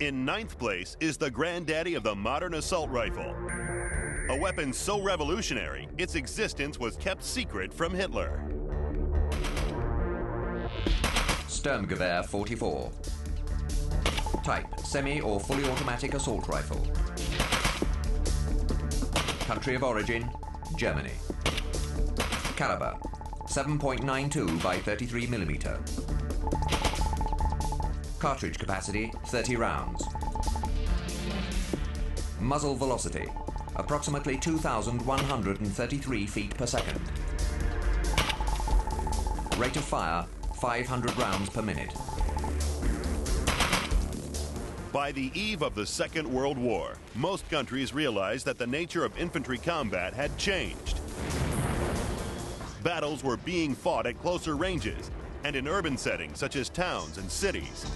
In ninth place is the granddaddy of the modern assault rifle. A weapon so revolutionary, its existence was kept secret from Hitler. Sturmgewehr 44. Type, semi or fully automatic assault rifle. Country of origin, Germany. Caliber, 7.92 by 33 millimeter. Cartridge capacity, 30 rounds. Muzzle velocity, approximately 2,133 feet per second. Rate of fire, 500 rounds per minute. By the eve of the Second World War, most countries realized that the nature of infantry combat had changed. Battles were being fought at closer ranges and in urban settings such as towns and cities.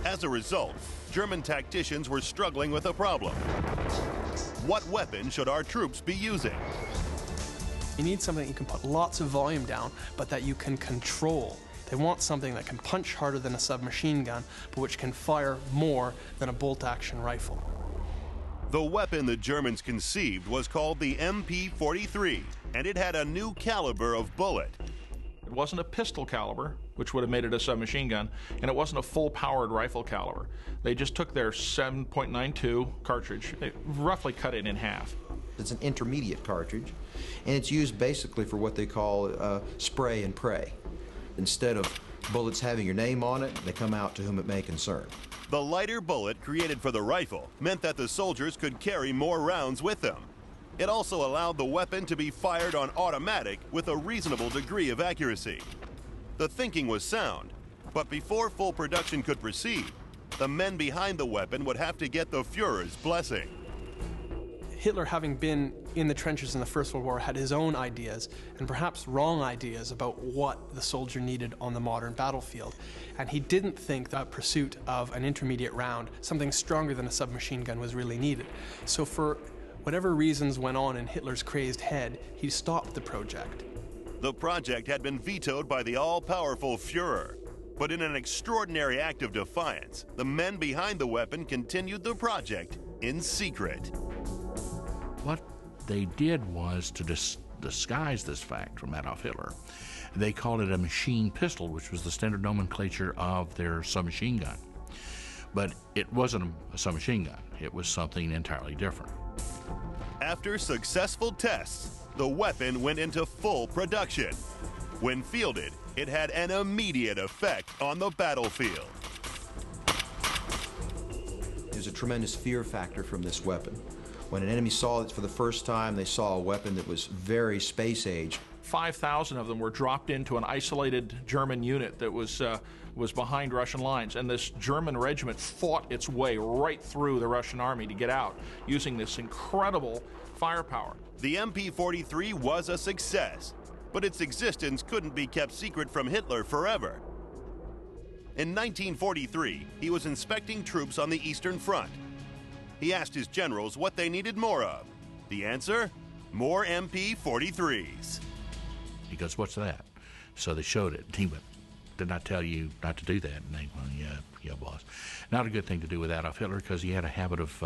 As a result, German tacticians were struggling with a problem. What weapon should our troops be using? You need something you can put lots of volume down, but that you can control. They want something that can punch harder than a submachine gun, but which can fire more than a bolt-action rifle. The weapon the Germans conceived was called the MP-43, and it had a new caliber of bullet. It wasn't a pistol caliber, which would have made it a submachine gun, and it wasn't a full-powered rifle caliber. They just took their 7.92 cartridge, they roughly cut it in half. It's an intermediate cartridge, and it's used basically for what they call spray and pray. Instead of bullets having your name on it, they come out to whom it may concern. The lighter bullet created for the rifle meant that the soldiers could carry more rounds with them. It also allowed the weapon to be fired on automatic with a reasonable degree of accuracy. The thinking was sound, but before full production could proceed, the men behind the weapon would have to get the Führer's blessing. Hitler, having been in the trenches in the First World War, had his own ideas, and perhaps wrong ideas, about what the soldier needed on the modern battlefield. And he didn't think that pursuit of an intermediate round, something stronger than a submachine gun, was really needed. So for whatever reasons went on in Hitler's crazed head, he stopped the project. The project had been vetoed by the all-powerful Führer. But in an extraordinary act of defiance, the men behind the weapon continued the project in secret. What they did was to disguise this fact from Adolf Hitler. They called it a machine pistol, which was the standard nomenclature of their submachine gun. But it wasn't a submachine gun. It was something entirely different. After successful tests, the weapon went into full production. When fielded, it had an immediate effect on the battlefield. There's a tremendous fear factor from this weapon. When an enemy saw it for the first time, they saw a weapon that was very space-age. 5,000 of them were dropped into an isolated German unit that was behind Russian lines, and this German regiment fought its way right through the Russian army to get out, using this incredible firepower. The MP-43 was a success, but its existence couldn't be kept secret from Hitler forever. In 1943, he was inspecting troops on the Eastern Front. He asked his generals what they needed more of. The answer? More MP-43s. He goes, "What's that?" So they showed it. He went, "Didn't I tell you not to do that?" And they went, yeah, boss. Not a good thing to do with Adolf Hitler, because he had a habit of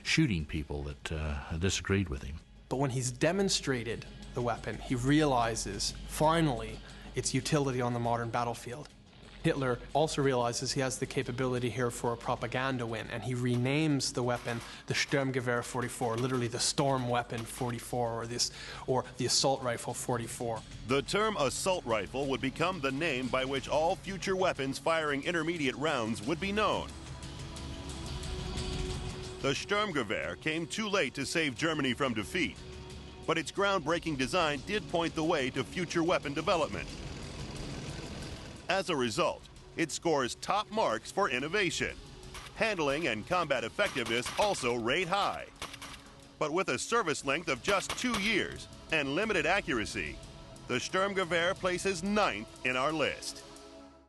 shooting people that disagreed with him. But when he's demonstrated the weapon, he realizes, finally, its utility on the modern battlefield. Hitler also realizes he has the capability here for a propaganda win, and he renames the weapon the Sturmgewehr 44, literally the storm weapon 44, or the assault rifle 44. The term assault rifle would become the name by which all future weapons firing intermediate rounds would be known. The Sturmgewehr came too late to save Germany from defeat, but its groundbreaking design did point the way to future weapon development. As a result, it scores top marks for innovation. Handling and combat effectiveness also rate high. But with a service length of just 2 years and limited accuracy, the Sturmgewehr places 9th in our list.